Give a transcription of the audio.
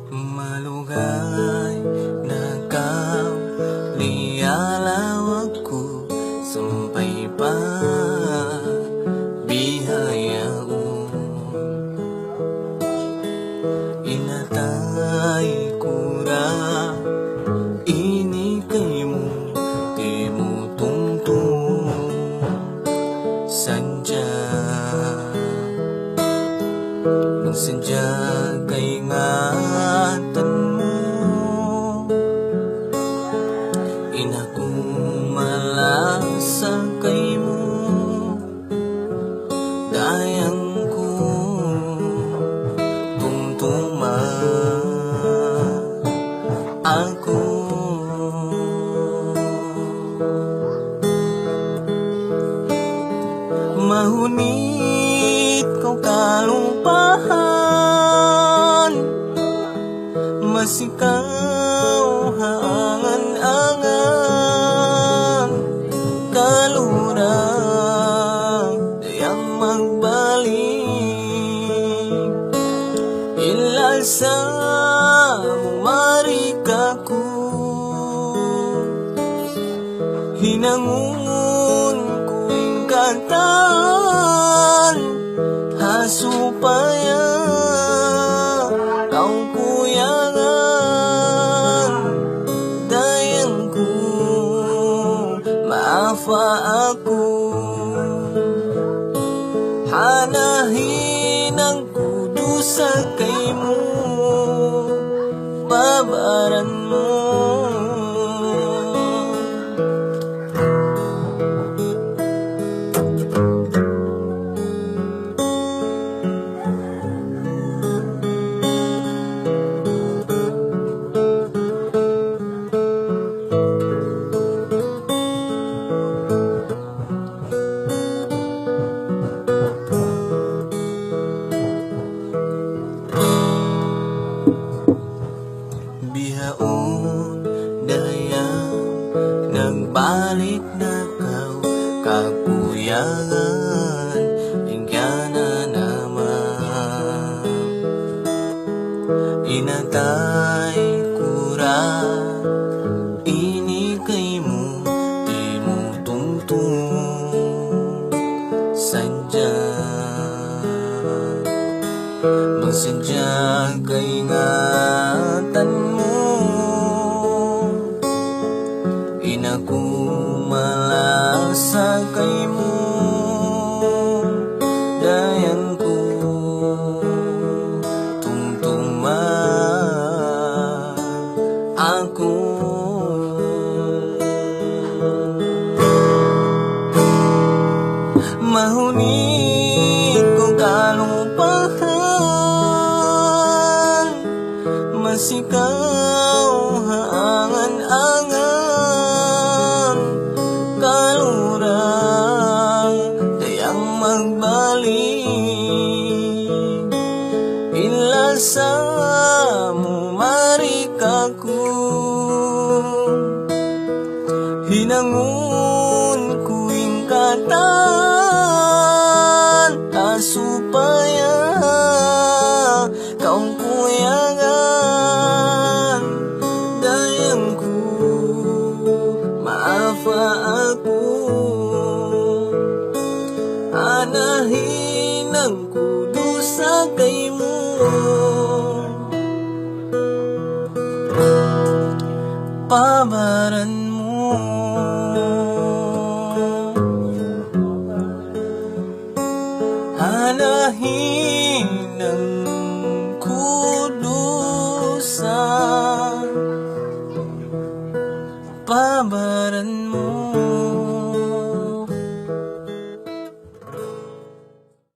Malugay na kau lialawagku sampai pa bihayaon inatay kura ini kaymo di mo tungtung sanja nang sanja kay ngatan mo inaku malasa kay mo dayang ko tungtuma ako mahunit kau kalumpahan masikaw haangan-angan kalurang dayang magbalik ilal sa marikaku hinangun kuing katan hasupaya kau kuyangan dayangku maafa aku hanahin ang kudusa kay mo babaran mo bihaon dayang nagbalik na kau kapuyangan ingana naman inatay kura ini kay mo di mo tungtung sanja magsadya kay ngatan mo inaku malasa kay mo dayang ko tungtuma ako mahunit ko kalumpahan masikaw haangan-angan kalurang dayang magbalik ilal sa mo marikaku hinangun kuing katan asupaya kau kuyangan dayangku maafa aku anahin ang kudusa kay mo pabaran mo anahin